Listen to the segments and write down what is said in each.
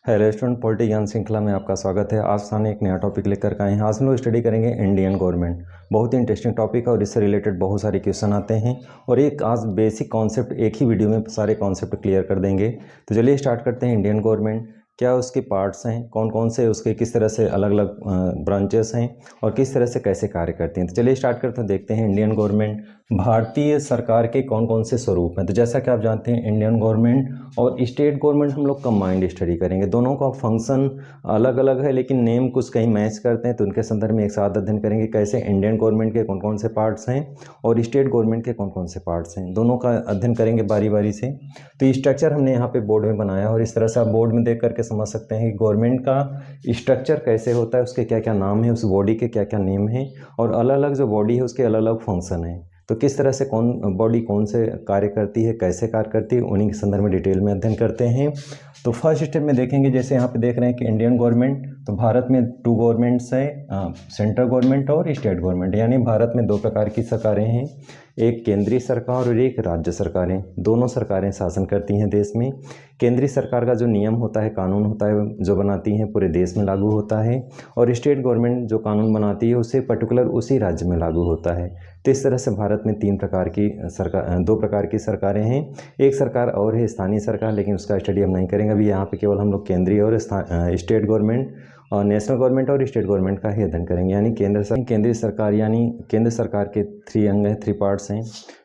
Hello student, polity ज्ञान श्रृंखला में आपका स्वागत है। आज सामने एक नया टॉपिक लेकर के आए हैं। आज हम लोग स्टडी करेंगे इंडियन गवर्नमेंट। बहुत ही इंटरेस्टिंग टॉपिक है और इससे रिलेटेड बहुत सारे क्वेश्चन आते हैं और एक आज बेसिक कॉन्सेप्ट एक ही वीडियो में सारे कॉन्सेप्ट क्लियर कर देंगे। तो चलिए स्टार्ट करते हैं। इंडियन गवर्नमेंट क्या उसके पार्ट्स हैं, कौन कौन से उसके, किस तरह से अलग अलग ब्रांचेस हैं और किस तरह से कैसे कार्य करती हैं। तो चलिए स्टार्ट करते हैं, देखते हैं इंडियन गवर्नमेंट। भारतीय सरकार के कौन कौन से स्वरूप हैं। तो जैसा कि आप जानते हैं इंडियन गवर्नमेंट और स्टेट गवर्नमेंट हम लोग कंबाइंड स्टडी करेंगे। दोनों का फंक्शन अलग अलग है लेकिन नेम कुछ कहीं मैच करते हैं, तो उनके संदर्भ में एक साथ अध्ययन करेंगे कैसे इंडियन गवर्नमेंट के कौन कौन से पार्ट्स हैं और स्टेट गवर्नमेंट के कौन कौन से पार्ट्स हैं, दोनों का अध्ययन करेंगे बारी बारी से। तो स्ट्रक्चर हमने यहाँ पे बोर्ड में बनाया और इस तरह से आप बोर्ड में देख करके समझ सकते हैं कि गवर्नमेंट का स्ट्रक्चर कैसे होता है, उसके क्या क्या नाम है, उस बॉडी के क्या क्या नेम है और अलग अलग जो बॉडी है उसके अलग अलग फंक्शन है। तो किस तरह से कौन बॉडी कौन से कार्य करती है, कैसे कार्य करती है, उन्हीं के संदर्भ में डिटेल में अध्ययन करते हैं। तो फर्स्ट स्टेप में देखेंगे, जैसे यहाँ पे देख रहे हैं कि इंडियन गवर्नमेंट, तो भारत में 2 गवर्नमेंट्स हैं, सेंट्रल गवर्नमेंट और स्टेट गवर्नमेंट। यानी भारत में 2 प्रकार की सरकारें हैं, एक केंद्रीय सरकार और एक राज्य सरकारें। दोनों सरकारें शासन करती हैं देश में। केंद्रीय सरकार का जो नियम होता है, कानून होता है, जो बनाती हैं पूरे देश में लागू होता है और स्टेट गवर्नमेंट जो कानून बनाती है उसे पर्टिकुलर उसी राज्य में लागू होता है। तो इस तरह से भारत में 2 प्रकार की सरकारें हैं। एक सरकार और है स्थानीय सरकार, लेकिन उसका स्टडी हम नहीं करेंगे अभी। यहाँ पे केवल हम लोग केंद्रीय और स्टेट गवर्नमेंट और नेशनल गवर्नमेंट और स्टेट गवर्नमेंट का ही अध्ययन करेंगे। यानी केंद्रीय सरकार, यानी केंद्र सरकार के 3 अंग हैं, 3 पार्ट्स हैं,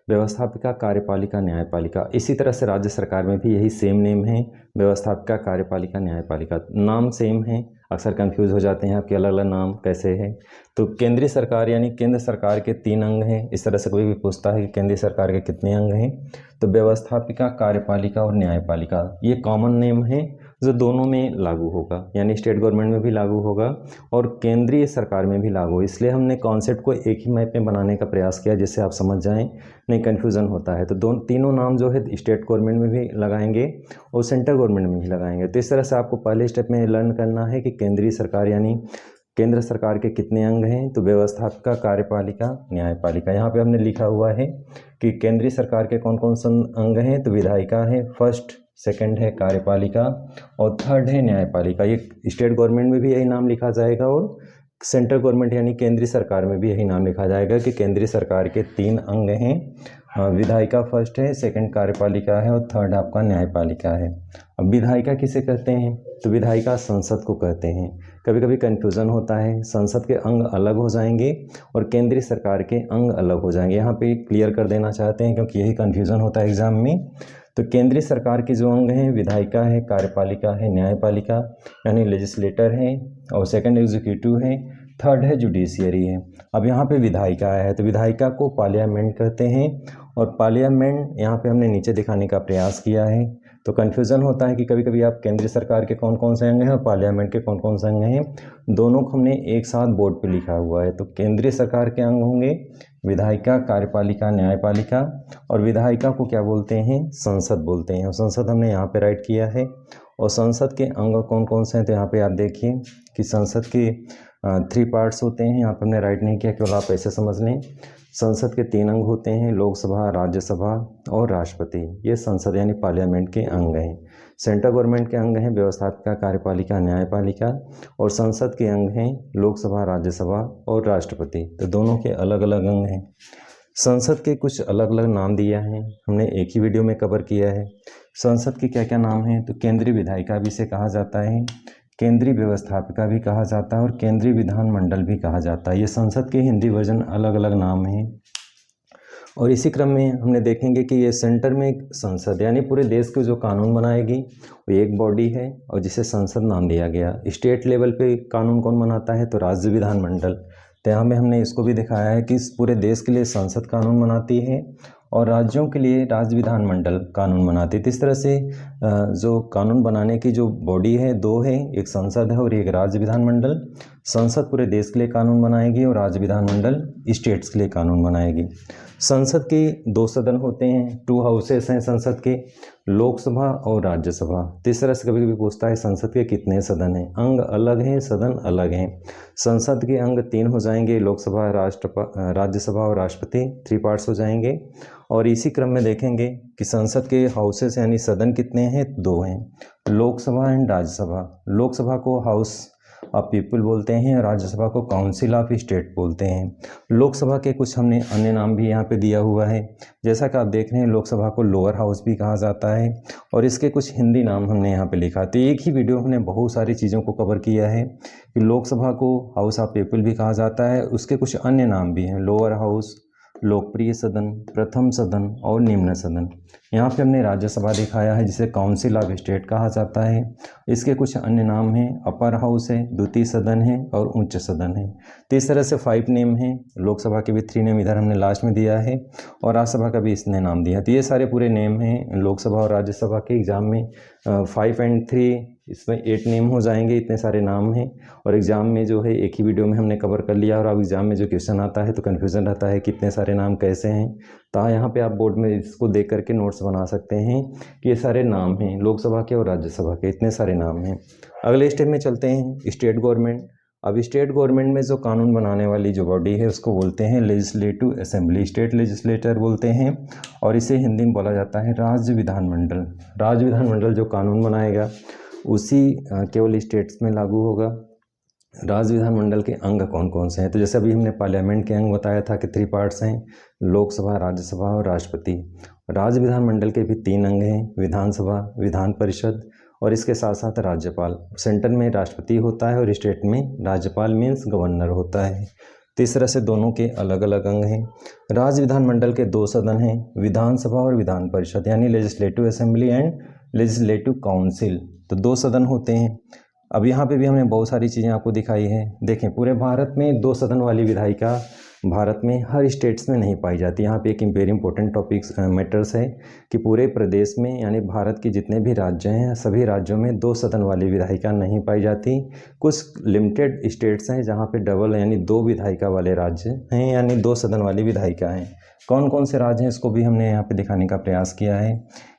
व्यवस्थापिका, कार्यपालिका, न्यायपालिका। इसी तरह से राज्य सरकार में भी यही सेम नेम है, व्यवस्थापिका, कार्यपालिका, न्यायपालिका। नाम सेम है, अक्सर कंफ्यूज हो जाते हैं आपके अलग अलग नाम कैसे है। तो केंद्रीय सरकार यानी केंद्र सरकार के 3 अंग हैं। इस तरह से कोई भी पूछता है कि केंद्रीय सरकार के कितने अंग हैं, तो व्यवस्थापिका, कार्यपालिका और न्यायपालिका ये कॉमन नेम है जो दोनों में लागू होगा, यानी स्टेट गवर्नमेंट में भी लागू होगा और केंद्रीय सरकार में भी लागू। इसलिए हमने कॉन्सेप्ट को एक ही मैप में बनाने का प्रयास किया जिससे आप समझ जाएं, नहीं कन्फ्यूज़न होता है। तो तीनों नाम जो है स्टेट गवर्नमेंट में भी लगाएंगे और सेंट्रल गवर्नमेंट में भी लगाएंगे। तो इस तरह से आपको पहले स्टेप में लर्न करना है कि केंद्रीय सरकार यानी केंद्र सरकार के कितने अंग हैं, तो व्यवस्थापिका, कार्यपालिका, न्यायपालिका। यहाँ पे हमने लिखा हुआ है कि केंद्रीय सरकार के कौन कौन से अंग हैं, तो विधायिका है फर्स्ट, सेकंड है कार्यपालिका और थर्ड है न्यायपालिका। ये स्टेट गवर्नमेंट में भी यही नाम लिखा जाएगा और सेंट्रल गवर्नमेंट यानी केंद्रीय सरकार में भी यही नाम लिखा जाएगा कि केंद्रीय सरकार के 3 अंग हैं। विधायिका फर्स्ट है, सेकंड कार्यपालिका है और थर्ड आपका न्यायपालिका है। अब विधायिका किसे कहते हैं, तो विधायिका संसद को कहते हैं। कभी कभी कन्फ्यूज़न होता है, संसद के अंग अलग हो जाएंगे और केंद्रीय सरकार के अंग अलग हो जाएंगे। यहाँ पे क्लियर कर देना चाहते हैं क्योंकि यही कन्फ्यूज़न होता है एग्जाम में। तो केंद्रीय सरकार के जो अंग हैं, विधायिका है, कार्यपालिका है, न्यायपालिका यानी लेजिस्लेटर है और सेकंड एग्जीक्यूटिव है, थर्ड है जुडिशियरी है। अब यहाँ पे विधायिका है, तो विधायिका को पार्लियामेंट कहते हैं और पार्लियामेंट यहाँ पे हमने नीचे दिखाने का प्रयास किया है। तो कन्फ्यूज़न होता है कि कभी कभी आप केंद्रीय सरकार के कौन कौन से अंग हैं और पार्लियामेंट के कौन कौन से अंग हैं, दोनों को हमने एक साथ बोर्ड पे लिखा हुआ है। तो केंद्रीय सरकार के अंग होंगे विधायिका, कार्यपालिका, न्यायपालिका और विधायिका को क्या बोलते हैं, संसद बोलते हैं और संसद हमने यहाँ पे राइट किया है। और संसद के अंग कौन कौन से हैं, तो यहाँ पे आप देखिए कि संसद के 3 पार्ट्स होते हैं। यहाँ पर हमने राइट नहीं किया, केवल आप ऐसे समझ लें। संसद के 3 अंग होते हैं, लोकसभा, राज्यसभा और राष्ट्रपति। ये संसद यानी पार्लियामेंट के अंग हैं। सेंट्रल गवर्नमेंट के अंग हैं व्यवस्थापिका, कार्यपालिका, न्यायपालिका और संसद के अंग हैं लोकसभा, राज्यसभा और राष्ट्रपति। तो दोनों के अलग अलग अंग हैं। संसद के कुछ अलग अलग नाम दिया है, हमने एक ही वीडियो में कवर किया है। संसद के क्या क्या नाम हैं, तो केंद्रीय विधायिका भी इसे कहा जाता है, केंद्रीय व्यवस्थापिका भी कहा जाता है और केंद्रीय विधानमंडल भी कहा जाता है। ये संसद के हिंदी वर्जन अलग अलग नाम हैं। और इसी क्रम में हमने देखेंगे कि ये सेंटर में संसद यानी पूरे देश के जो कानून बनाएगी वो एक बॉडी है और जिसे संसद नाम दिया गया। स्टेट लेवल पे कानून कौन बनाता है, तो राज्य विधानमंडल। तो यहाँ में हमने इसको भी दिखाया है कि पूरे देश के लिए संसद कानून बनाती है और राज्यों के लिए राज्य विधानमंडल कानून बनाती है। तो इस तरह से जो कानून बनाने की जो बॉडी है 2 है, एक संसद है और एक राज्य विधानमंडल। संसद पूरे देश के लिए कानून बनाएगी और राज्य विधानमंडल स्टेट्स के लिए कानून बनाएगी। संसद के 2 सदन होते हैं, 2 हाउसेस हैं संसद के, लोकसभा और राज्यसभा। तो इस तरह से कभी कभी पूछता है संसद के कितने सदन हैं, अंग अलग हैं, सदन अलग हैं। संसद के अंग 3 हो जाएंगे, लोकसभा, राज्यसभा और राष्ट्रपति, 3 पार्ट्स हो जाएंगे। और इसी क्रम में देखेंगे कि संसद के हाउसेस यानी सदन कितने हैं, 2 हैं, लोकसभा एंड राज्यसभा। लोकसभा को हाउस ऑफ पीपल बोलते हैं, राज्यसभा को काउंसिल ऑफ स्टेट बोलते हैं। लोकसभा के कुछ हमने अन्य नाम भी यहाँ पे दिया हुआ है, जैसा कि आप देख रहे हैं लोकसभा को लोअर हाउस भी कहा जाता है, और इसके कुछ हिंदी नाम हमने यहाँ पे लिखा। तो एक ही वीडियो हमने बहुत सारी चीज़ों को कवर किया है कि लोकसभा को हाउस ऑफ पीपल भी कहा जाता है, उसके कुछ अन्य नाम भी हैं, लोअर हाउस, लोकप्रिय सदन, प्रथम सदन और निम्न सदन। यहाँ पे हमने राज्यसभा दिखाया है जिसे काउंसिल ऑफ स्टेट कहा जाता है। इसके कुछ अन्य नाम हैं, अपर हाउस है, द्वितीय सदन है और उच्च सदन है। तो इस तरह से 5 नेम हैं। लोकसभा के भी 3 नेम इधर हमने लास्ट में दिया है और राज्यसभा का भी इसने नाम दिया है। तो ये सारे पूरे नेम हैं लोकसभा और राज्यसभा के एग्ज़ाम में 5 एंड 3 इसमें 8 नेम हो जाएंगे, इतने सारे नाम हैं। और एग्ज़ाम में जो है एक ही वीडियो में हमने कवर कर लिया, और अब एग्ज़ाम में जो क्वेश्चन आता है तो कन्फ्यूज़न रहता है कितने सारे नाम कैसे हैं। तो यहाँ पे आप बोर्ड में इसको देख करके नोट्स बना सकते हैं कि ये सारे नाम हैं लोकसभा के और राज्यसभा के, इतने सारे नाम हैं। अगले स्टेप में चलते हैं, स्टेट गवर्नमेंट। अब स्टेट गवर्नमेंट में जो कानून बनाने वाली जो बॉडी है उसको बोलते हैं लेजिस्लेटिव असेंबली, स्टेट लेजिस्लेटर बोलते हैं, और इसे हिंदी में बोला जाता है राज्य विधानमंडल। राज्य विधानमंडल जो कानून बनाएगा उसी केवल स्टेट्स में लागू होगा। राज्य विधानमंडल के अंग कौन कौन से हैं, तो जैसे अभी हमने पार्लियामेंट के अंग बताया था कि 3 पार्ट्स हैं, लोकसभा, राज्यसभा और राष्ट्रपति। राज्य विधानमंडल के भी 3 अंग हैं, विधानसभा, विधान परिषद और इसके साथ साथ राज्यपाल। सेंटर में राष्ट्रपति होता है और स्टेट में राज्यपाल मीन्स गवर्नर होता है। तो इस तरह से दोनों के अलग अलग अंग हैं। राज्य विधानमंडल के 2 सदन हैं, विधानसभा और विधान परिषद, यानी legislative assembly and legislative council. तो 2 सदन होते हैं। अब यहाँ पे भी हमने बहुत सारी चीज़ें आपको दिखाई है। देखें, पूरे भारत में 2 सदन वाली विधायिका भारत में हर स्टेट्स में नहीं पाई जाती। यहाँ पे एक वेरी इंपॉर्टेंट टॉपिक्स मैटर्स है कि पूरे प्रदेश में यानी भारत के जितने भी राज्य हैं सभी राज्यों में 2 सदन वाली विधायिका नहीं पाई जाती। कुछ लिमिटेड स्टेट्स हैं जहाँ पे डबल यानी 2 विधायिका वाले राज्य हैं, यानी 2 सदन वाली विधायिका हैं। कौन कौन से राज्य हैं इसको भी हमने यहाँ पे दिखाने का प्रयास किया है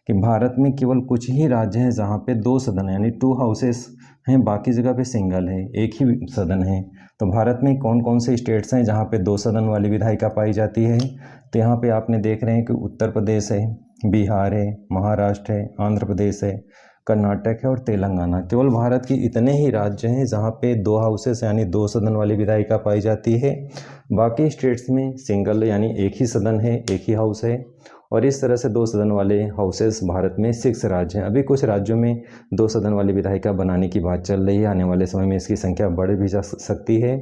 कि भारत में केवल कुछ ही राज्य हैं जहाँ पे 2 सदन यानी 2 हाउसेस हैं, बाकी जगह पे सिंगल है, एक ही सदन है। तो भारत में कौन कौन से स्टेट्स हैं जहाँ पे 2 सदन वाली विधायिका पाई जाती है, तो यहाँ पे आपने देख रहे हैं कि उत्तर प्रदेश है, बिहार है, महाराष्ट्र है, आंध्र प्रदेश है, कर्नाटक है और तेलंगाना। केवल भारत के इतने ही राज्य हैं जहाँ पे 2 हाउसेस यानी 2 सदन वाली विधायिका पाई जाती है। बाकी स्टेट्स में सिंगल यानी एक ही सदन है, एक ही हाउस है। और इस तरह से 2 सदन वाले हाउसेस भारत में 6 राज्य हैं। अभी कुछ राज्यों में 2 सदन वाली विधायिका बनाने की बात चल रही है, आने वाले समय में इसकी संख्या बढ़ भी जा सकती है।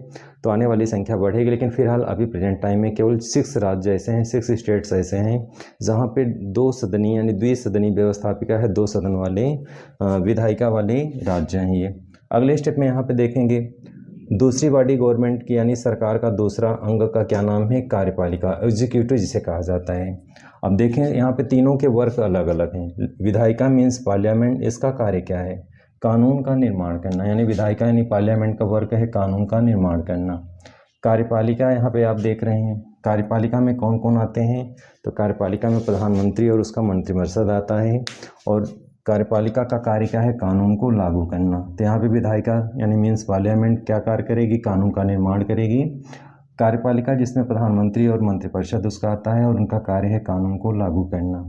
तो आने वाली संख्या बढ़ेगी, लेकिन फिलहाल अभी प्रेजेंट टाइम में केवल 6 राज्य ऐसे हैं, 6 स्टेट्स ऐसे हैं जहाँ पे 2 सदनी यानी द्विसदनी व्यवस्थापिका है, 2 सदन वाले विधायिका वाले राज्य हैं ये। अगले स्टेप में यहाँ पे देखेंगे दूसरी बॉडी गवर्नमेंट की यानी सरकार का दूसरा अंग का क्या नाम है, कार्यपालिका, एग्जीक्यूटिव जिसे कहा जाता है। अब देखें यहाँ पे तीनों के वर्क अलग अलग हैं। विधायिका मीन्स पार्लियामेंट, इसका कार्य क्या है, कानून का निर्माण करना, यानी विधायिका यानी पार्लियामेंट का वर्क है कानून का निर्माण करना। कार्यपालिका यहाँ पे आप देख रहे हैं, कार्यपालिका में कौन कौन आते हैं, तो कार्यपालिका में प्रधानमंत्री और उसका मंत्रिपरिषद आता है। और कार्यपालिका का कार्य क्या है, कानून को लागू करना। तो यहाँ पे विधायिका यानी मीन्स पार्लियामेंट क्या कार्य करेगी, कानून का निर्माण करेगी। कार्यपालिका जिसमें प्रधानमंत्री और मंत्रिपरिषद उसका आता है और उनका कार्य है कानून को लागू करना।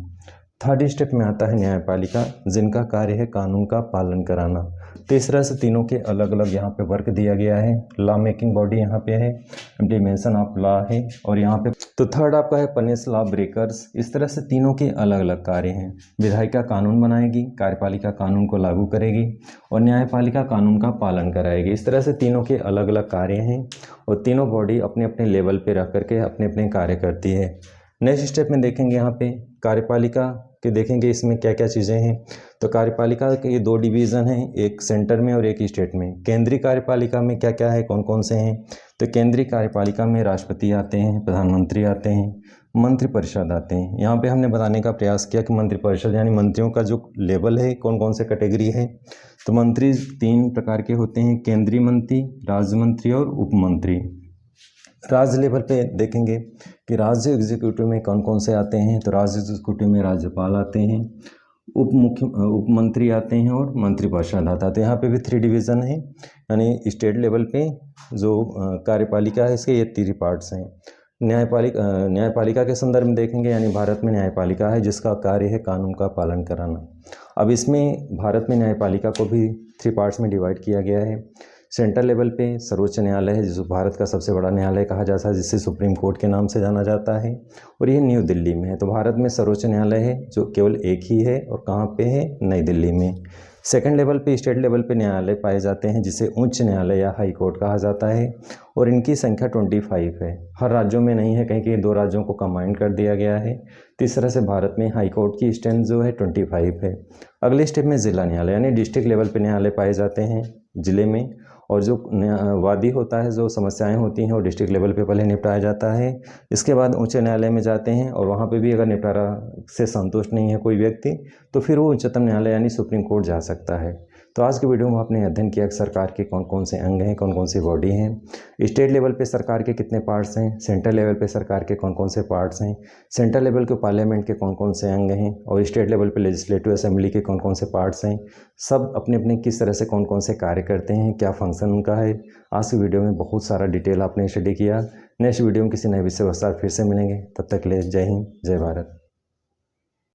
थर्ड स्टेप में आता है न्यायपालिका, जिनका कार्य है कानून का पालन कराना। तीसरा से तीनों के अलग अलग यहाँ पे वर्क दिया गया है। लॉ मेकिंग बॉडी यहाँ पे है, इम्प्लीमेंटेशन ऑफ लॉ है, और यहाँ पे तो थर्ड आपका है पनिश लॉ ब्रेकर्स। इस तरह से तीनों के अलग अलग कार्य हैं। विधायिका कानून बनाएगी, कार्यपालिका कानून को लागू करेगी और न्यायपालिका कानून का पालन कराएगी। इस तरह से तीनों के अलग अलग कार्य हैं और तीनों बॉडी अपने अपने लेवल पे रख करके अपने अपने कार्य करती है। नेक्स्ट स्टेप में देखेंगे यहाँ पे कार्यपालिका के, देखेंगे इसमें क्या क्या चीज़ें हैं। तो कार्यपालिका के ये 2 डिवीज़न हैं, एक सेंटर में और एक स्टेट में। केंद्रीय कार्यपालिका में क्या क्या है, कौन कौन से हैं, तो केंद्रीय कार्यपालिका में राष्ट्रपति आते हैं, प्रधानमंत्री आते हैं, मंत्रिपरिषद आते हैं। यहाँ पे हमने बताने का प्रयास किया कि मंत्रिपरिषद यानी मंत्रियों का जो लेवल है कौन कौन से कैटेगरी है। तो मंत्री 3 प्रकार के होते हैं, केंद्रीय मंत्री, राज्य मंत्री और उप मंत्री। राज्य लेवल पे देखेंगे कि राज्य एग्जीक्यूटिव में कौन कौन से आते हैं, तो राज्य एग्जीक्यूटिव में राज्यपाल आते हैं, उप मंत्री आते हैं और मंत्रिपरिषद आता है। तो यहाँ पे भी 3 डिवीज़न है, यानी स्टेट लेवल पे जो कार्यपालिका है इसके ये 3 पार्ट्स हैं। न्यायपालिका के संदर्भ में देखेंगे, यानी भारत में न्यायपालिका है जिसका कार्य है कानून का पालन कराना। अब इसमें भारत में न्यायपालिका को भी 3 पार्ट्स में डिवाइड किया गया है। सेंट्रल लेवल पे सर्वोच्च न्यायालय है, जिसको भारत का सबसे बड़ा न्यायालय कहा जाता है, जिसे सुप्रीम कोर्ट के नाम से जाना जाता है, और ये न्यू दिल्ली में है। तो भारत में सर्वोच्च न्यायालय है जो केवल एक ही है, और कहाँ पे है? नई दिल्ली में। सेकंड लेवल पे, स्टेट लेवल पे न्यायालय पाए जाते हैं, जिसे उच्च न्यायालय या हाई कोर्ट कहा जाता है, और इनकी संख्या 25 है। हर राज्यों में नहीं है, कहीं कहीं 2 राज्यों को कंबाइन कर दिया गया है। तो इस तरह से भारत में हाई कोर्ट की स्ट्रेंथ जो है 25 है। अगले स्टेप में जिला न्यायालय यानी डिस्ट्रिक्ट लेवल पे न्यायालय पाए जाते हैं जिले में, और जो वादी होता है, जो समस्याएं होती हैं, वो डिस्ट्रिक्ट लेवल पे पहले निपटाया जाता है। इसके बाद उच्च न्यायालय में जाते हैं, और वहाँ पे भी अगर निपटारा से संतुष्ट नहीं है कोई व्यक्ति, तो फिर वो उच्चतम न्यायालय यानी सुप्रीम कोर्ट जा सकता है। तो आज के वीडियो में आपने अध्ययन किया कि सरकार के कौन कौन से अंग हैं, कौन कौन सी बॉडी हैं, स्टेट लेवल पे सरकार के कितने पार्ट्स हैं, सेंट्रल लेवल पे सरकार के कौन कौन से पार्ट्स हैं, सेंट्रल लेवल के पार्लियामेंट के कौन कौन से अंग हैं, और स्टेट लेवल पे लेजिस्लेटिव असेंबली के कौन कौन से पार्ट्स हैं। सब अपने अपने किस तरह से कौन कौन से कार्य करते हैं, क्या फंक्शन उनका है। आज की वीडियो में बहुत सारा डिटेल आपने स्टडी किया। नेक्स्ट वीडियो में किसी नए विषय के साथ फिर से मिलेंगे। तब तक के लिए जय हिंद, जय भारत।